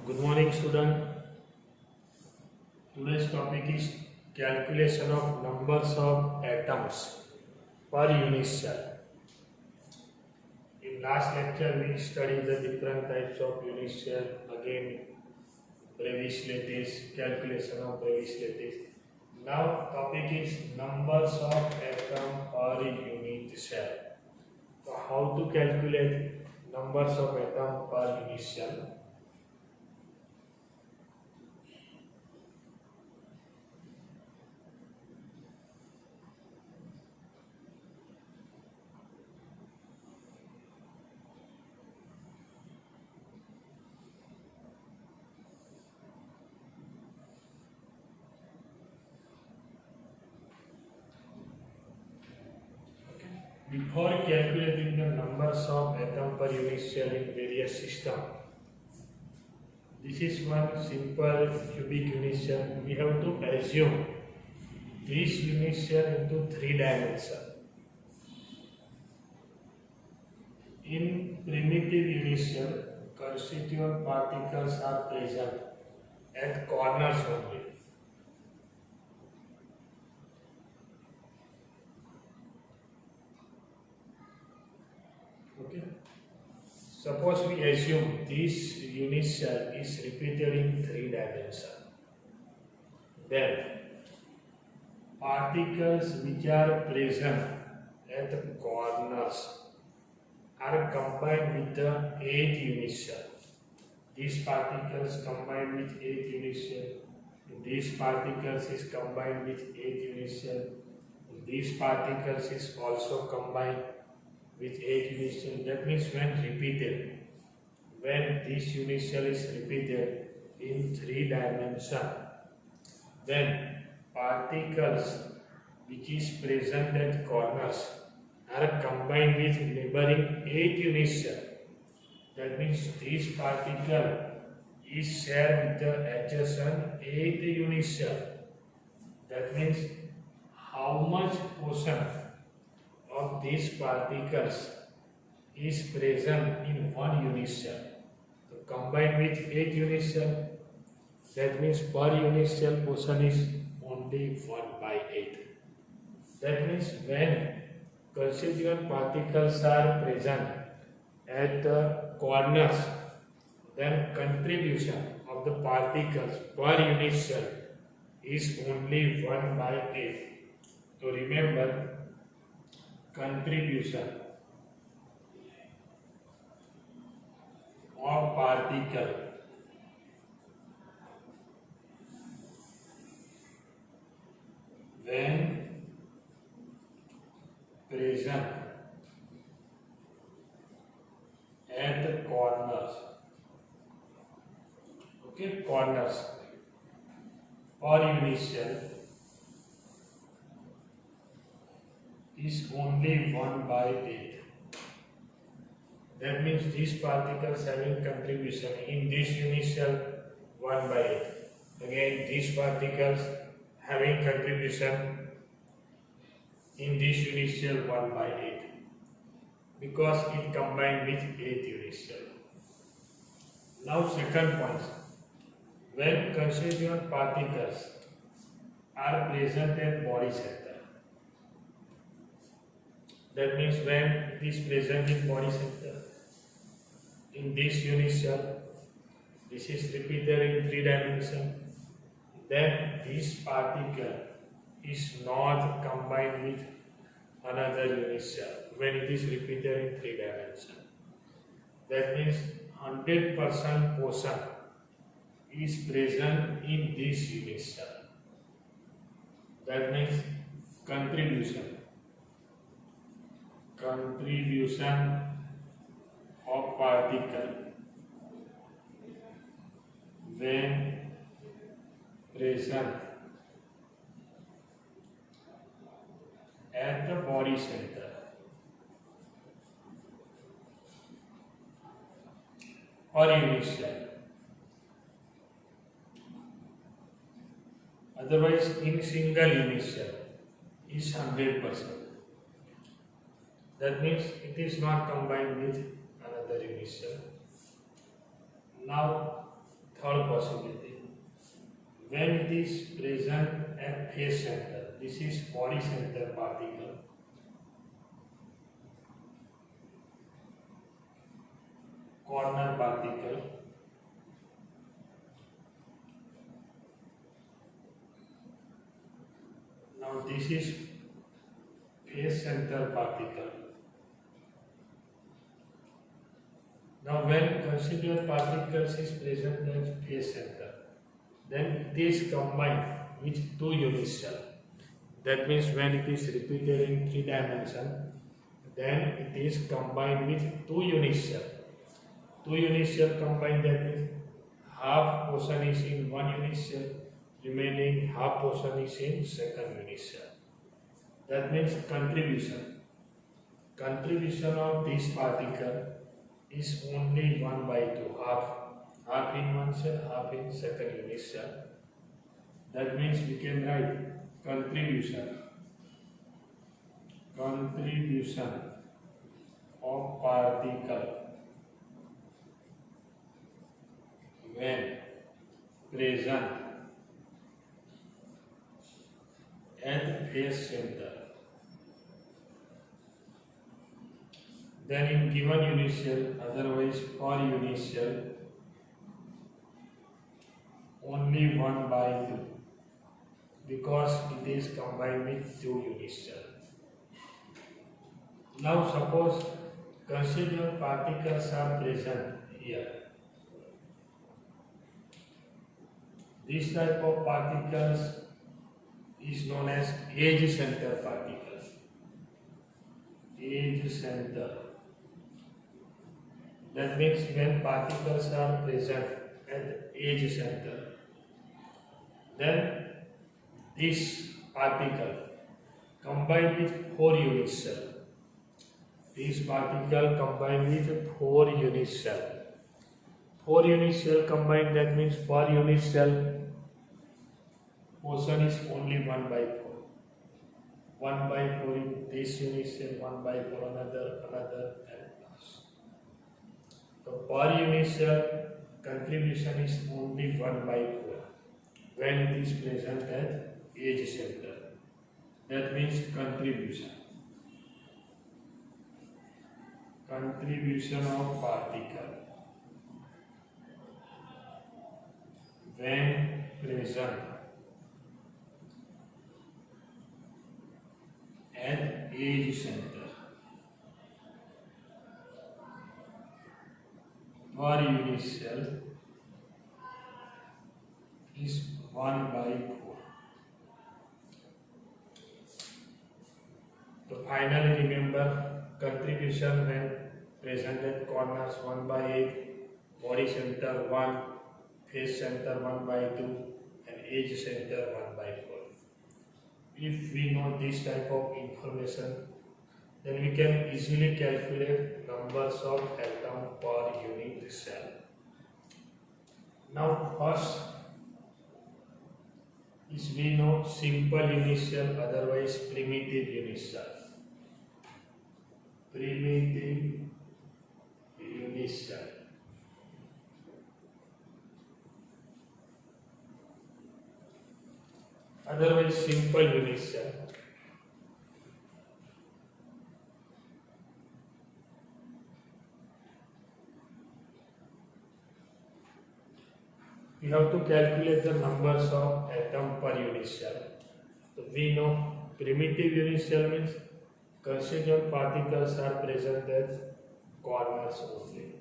Good morning, student. Today's topic is calculation of numbers of atoms per unit cell. In last lecture, we studied the different types of unit cell. Again, previous lattice, calculation of previous lattice. Now, topic is numbers of atom per unit cell. So, how to calculate numbers of atom per unit cell? Before calculating the numbers of atom per unit cell in various systems, this is one simple cubic unit cell. We have to assume this unit cell into 3 dimensions. In primitive unit cell, constituent particles are present at corners only. Okay. Suppose we assume this unit cell is repeated in 3 dimensions. Then particles which are present at the corners are combined with the 8th unit cell. These particles combined with 8th unit cell. These particles is combined with 8th unit cell. These particles is also combined with 8th unit cell. That means when this unit cell is repeated in 3 dimensions, then particles which is present at corners are combined with neighboring 8th unit cell. That means this particle is shared with the adjacent 8th unit cell. That means how much portion of these particles is present in one unit cell. So combined with 8th unit cell, that means per unit cell portion is only 1/8. That means when constituent particles are present at the corners, then contribution of the particles per unit cell is only 1/8. So remember, contribution of particle when present at the corners, corners per unit cell is only 1/8. That means these particles having contribution in this unit cell 1/8. Again, these particles having contribution in this unit cell 1/8, because it combined with 8th unit cell. Now second point, when constituent particles are present at body center, that means when it is present in body center, in this unit cell, this is repeated in 3 dimensions, then this particle is not combined with another unit cell when it is repeated in 3 dimensions. That means 100% portion is present in this unit cell. That means contribution of particle when present at the body center or unit cell. Otherwise, in single unit cell is 100%. That means it is not combined with another unit cell. Now, third possibility. When it is present at face center, this is body center particle. Corner particle. Now this is face center particle. Now when constituent particles is present at face center, then it is combined with two unit cell. That means when it is repeated in 3 dimension, then it is combined with two unit cell. Two unit cell combined, that means half portion is in one unit cell, remaining half portion is in second unit cell. That means contribution of this particle is only 1 by 2, half in one cell, half in second unit cell. That means we can write contribution of particle when present at face center. Then in given unit cell, otherwise per unit cell, only 1 by 2, because it is combined with two unit cell. Now suppose constituent particles are present here. This type of particles is known as edge center particles. Edge center. That means when particles are present at edge center, then this particle combined with 4 unit cell. This particle combined with 4 unit cell. 4 unit cell combined, that means per unit cell portion is only 1 by 4. 1 by 4 in this unit cell, 1 by 4 another, and plus. So per unit cell contribution is only 1 by 4 when it is present at edge center. That means contribution of particle when present at edge center per unit cell is 1 by 4. So finally remember contribution when present at corners 1 by 8, body center 1, face center 1 by 2, and edge center 1 by 4. If we know this type of information, then we can easily calculate numbers of atoms per unit cell. Now first is we know simple unit cell, otherwise primitive unit cell. Primitive unit cell. Otherwise simple unit cell. We have to calculate the numbers of atoms per unit cell. So we know primitive unit cell means constituent particles are present at corners only.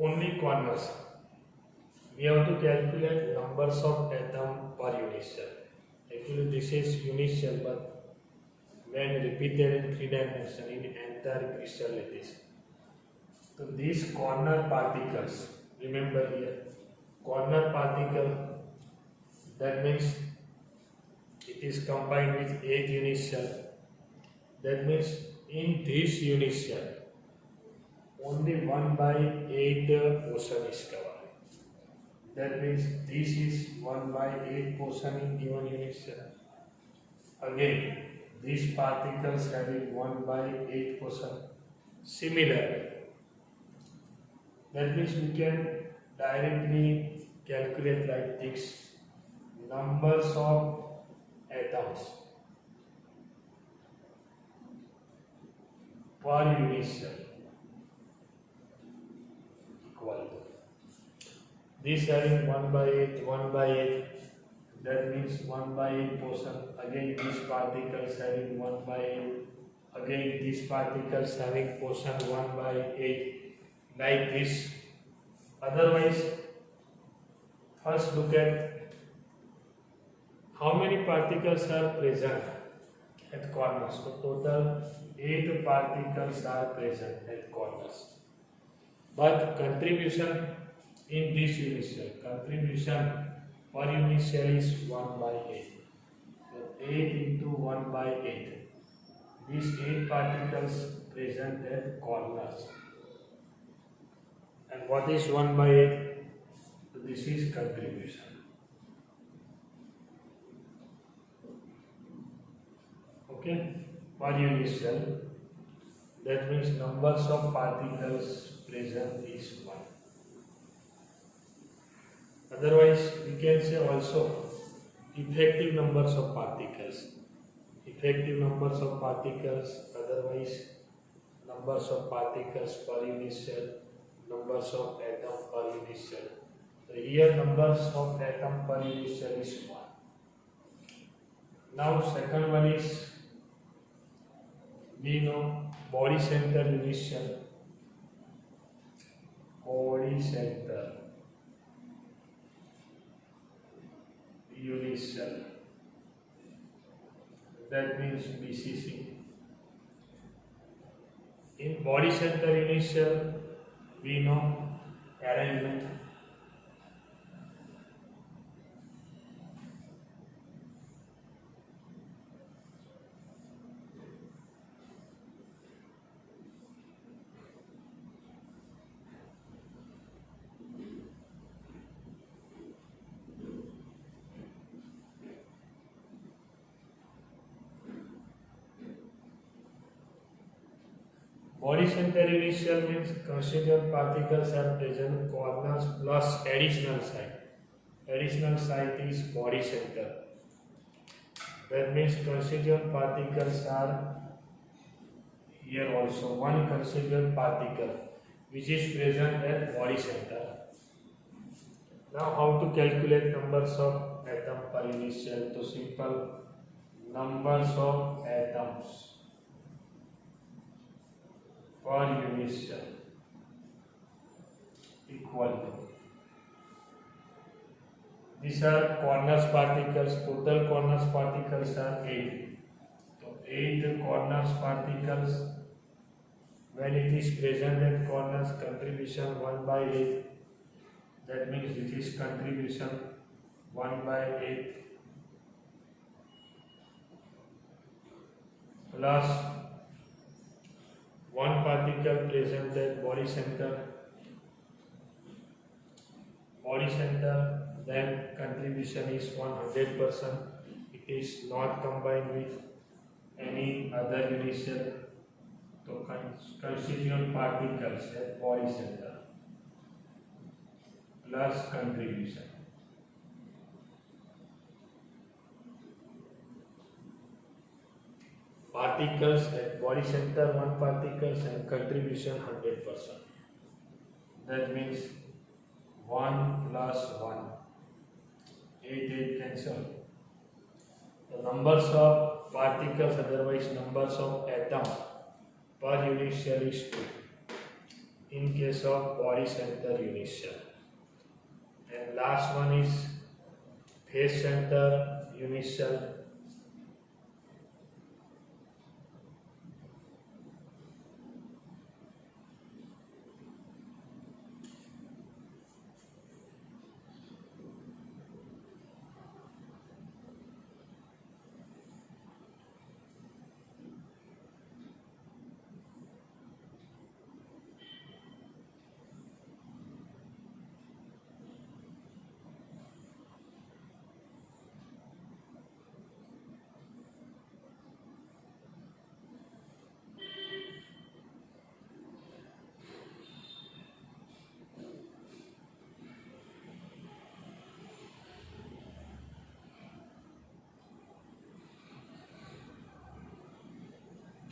Only corners. We have to calculate numbers of atoms per unit cell. Actually this is unit cell, but when repeated in 3 dimensions in entire crystal lattice. So these corner particles, remember here, corner particle, that means it is combined with 8 unit cell. That means in this unit cell, only 1 by 8 portion is covered. That means this is 1 by 8 portion in given unit cell. Again, these particles having 1 by 8 portion. Similarly, that means we can directly calculate like this: numbers of atoms per unit cell equal to this having 1 by 8, 1 by 8, that means 1 by 8 portion. Again, these particles having 1 by 8, again these particles having portion 1 by 8, like this. Otherwise, first look at how many particles are present at corners. So total 8 particles are present at corners. But contribution in this unit cell, contribution per unit cell is 1 by 8. So 8 into 1 by 8. These 8 particles present at corners. And what is 1 by 8? So this is contribution. Okay, per unit cell, that means numbers of particles present is 1. Otherwise, we can say also effective numbers of particles. Effective numbers of particles, otherwise numbers of particles per unit cell, numbers of atom per unit cell. So here numbers of atom per unit cell is 1. Now second one is, we know body center unit cell. Body center unit cell, that means BCC. In body center unit cell, we know arrangement. Body center unit cell means constituent particles are present corners plus additional site. Additional site is body center. That means constituent particles are here also. One constituent particle which is present at body center. Now how to calculate numbers of atom per unit cell? So simple, numbers of atoms per unit cell equal to, these are corners particles, total corners particles are 8. So 8 corners particles, when it is present at corners, contribution 1 by 8, that means this is contribution 1 by 8 plus 1 particle present at body center, then contribution is 100%. It is not combined with any other unit cell. So constituent particles at body center plus contribution. Particles at body center 1 particles and contribution 100%. That means 1 plus 1, 8 cancel. The numbers of particles, otherwise numbers of atom per unit cell is 2 in case of body center unit cell. And last one is phase center unit cell.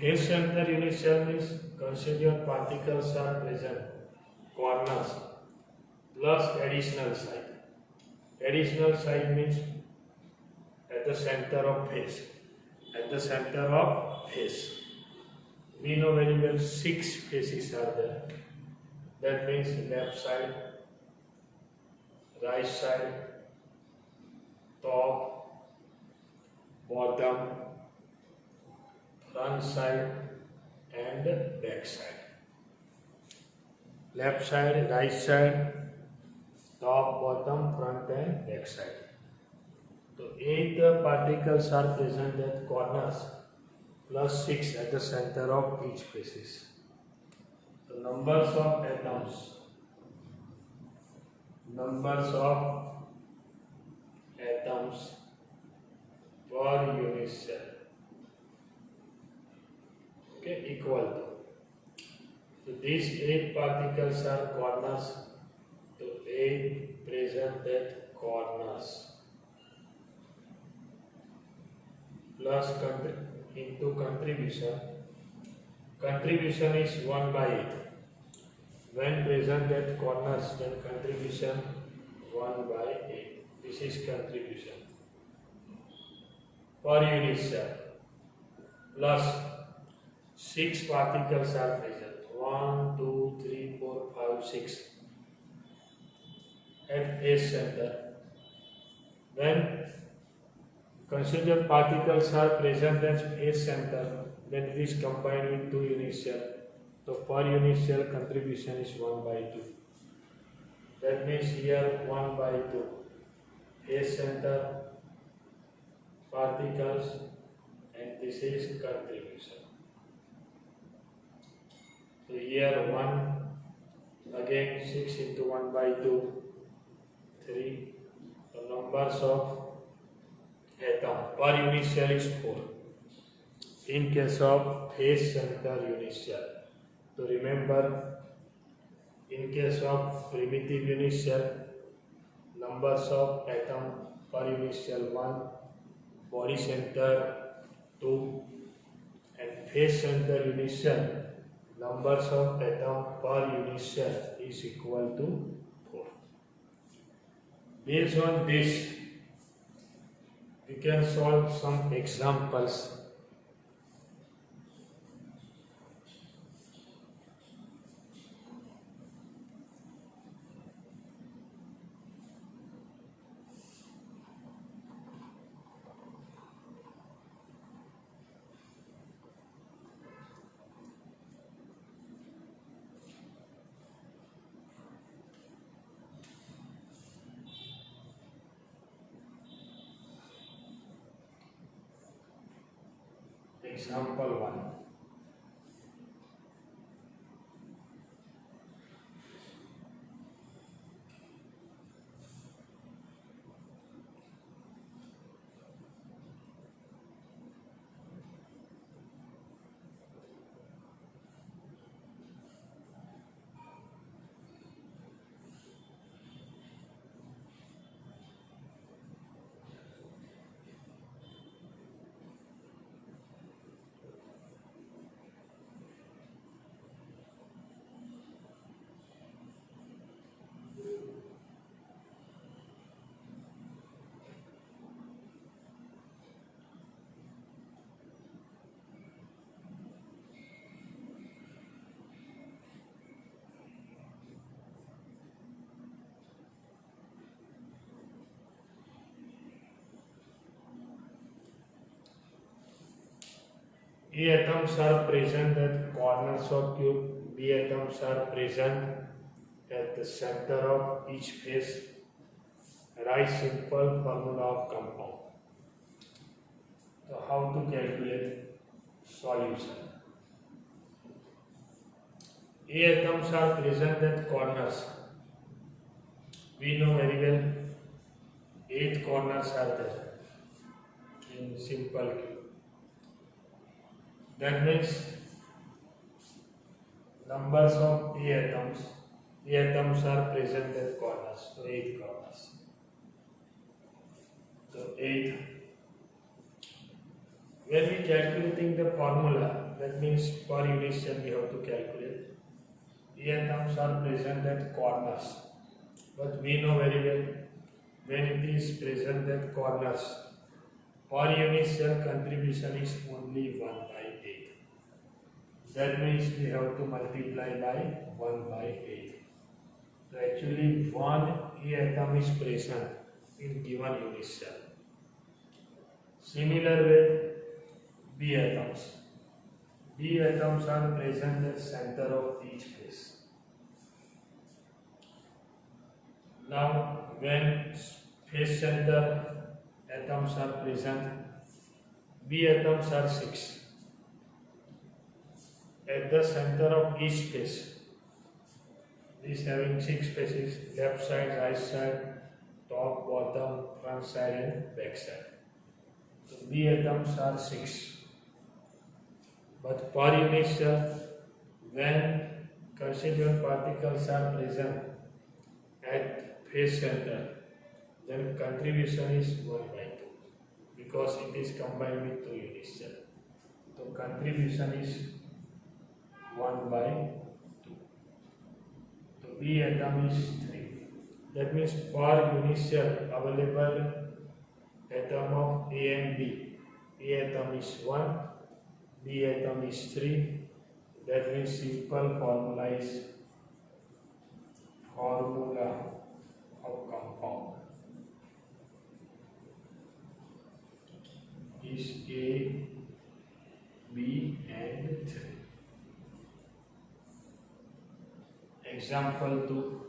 Phase center unit cell means constituent particles are present corners plus additional site. Additional site means at the center of phase. At the center of phase. We know very well 6 phases are there. That means left side, right side, top, bottom, front side and back side. Left side, right side, top, bottom, front and back side. So 8 particles are present at corners plus 6 at the center of each phases. The numbers of atoms per unit cell, okay, equal to. So these 8 particles are corners. So 8 present at corners plus into contribution. Contribution is 1 by 8. When present at corners, then contribution 1 by 8. This is contribution per unit cell. Plus 6 particles are present. 1, 2, 3, 4, 5, 6 at phase center. When constituent particles are present at phase center, then it is combined with 2 unit cell. So per unit cell contribution is 1 by 2. That means here 1 by 2. Phase center particles and this is contribution. So here 1, again 6 into 1 by 2, 3. The numbers of atom per unit cell is 4. In case of phase center unit cell. So remember, in case of primitive unit cell, numbers of atom per unit cell 1, body center 2, and phase center unit cell, numbers of atom per unit cell is equal to 4. Based on this, we can solve some examples. Example 1. A atoms are present at corners of cube. B atoms are present at the center of each phase. Write simple formula of compound. So how to calculate solution? A atoms are present at corners. We know very well 8 corners are there in simple cube. That means numbers of A atoms are present at corners, so 8 corners. So 8. When we calculating the formula, that means per unit cell we have to calculate. E atoms are present at corners, but we know very well when it is present at corners, per unit cell contribution is only 1 by 8. That means we have to multiply by 1 by 8. So actually one E atom is present in given unit cell. Similar way, B atoms. B atoms are present at center of each phase. Now, when phase center atoms are present, B atoms are 6. At the center of each phase, this having 6 phases: left side, right side, top, bottom, front side, and back side. So B atoms are 6. But per unit cell, when constituent particles are present at phase center, then contribution is 1 by 2 because it is combined with 2 unit cell. So contribution is 1 by 2. So B atom is 3. That means per unit cell available atom of A and B. A atom is 1, B atom is 3. That means simple formula is formula of compound is A, B and 3. Example 2.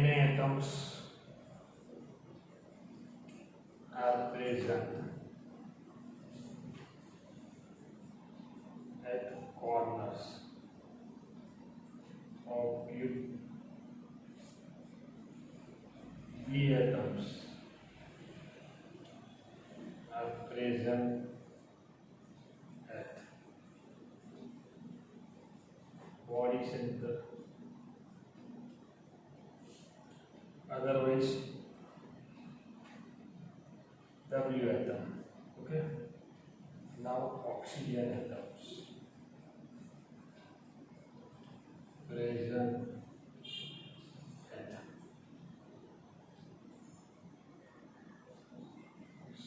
Na atoms are present at corners of cube. B atoms are present at body center. Otherwise, W atom. Okay. Now oxygen atoms present at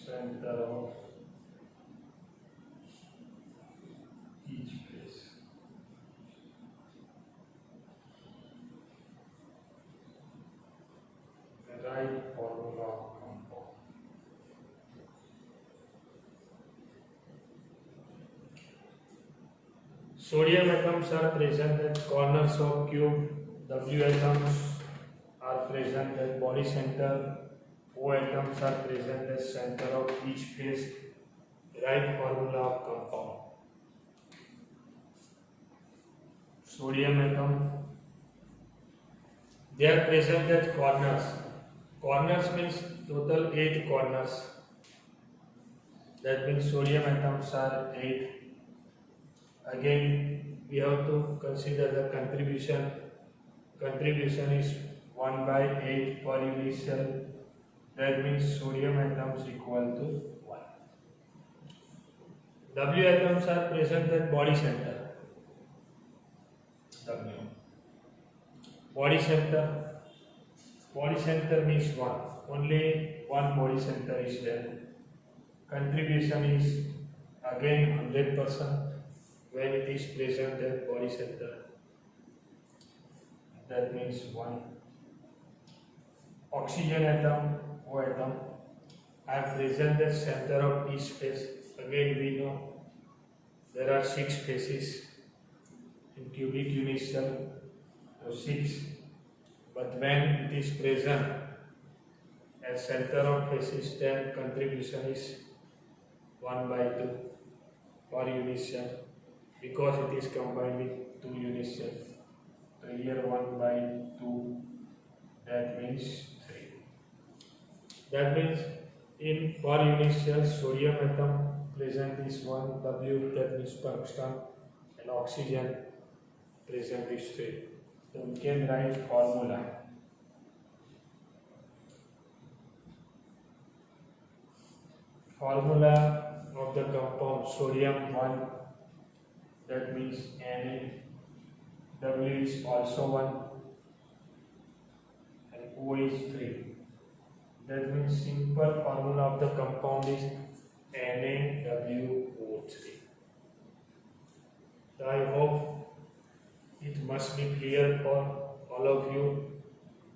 center of each phase. Right formula of compound. Sodium atoms are present at corners of cube. W atoms are present at body center. O atoms are present at center of each phase. Right formula of compound. Sodium atom, they are present at corners. Corners means total 8 corners. That means sodium atoms are 8. Again, we have to consider the contribution. Contribution is 1 by 8 per unit cell. That means sodium atoms equal to 1. W atoms are present at body center. W. Body center. Body center means 1. Only one body center is there. Contribution is again 100% when it is present at body center. That means 1. Oxygen atom, O atom, are present at center of each phase. Again we know there are 6 phases in cubic unit cell, so 6. But when it is present at center of phases, then contribution is 1 by 2 per unit cell because it is combined with 2 unit cells. So here 1 by 2, that means 3. That means in per unit cell, sodium atom present is 1, W, that means tungsten, and oxygen present is 3. So we can write formula formula of the compound sodium 1, that means Na. W is also 1 and O is 3. That means simple formula of the compound is NaWO3. So I hope it must be clear for all of you.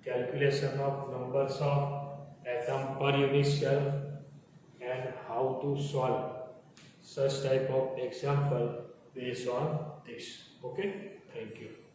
Calculation of numbers of atom per unit cell and how to solve such type of example based on this. Okay, thank you.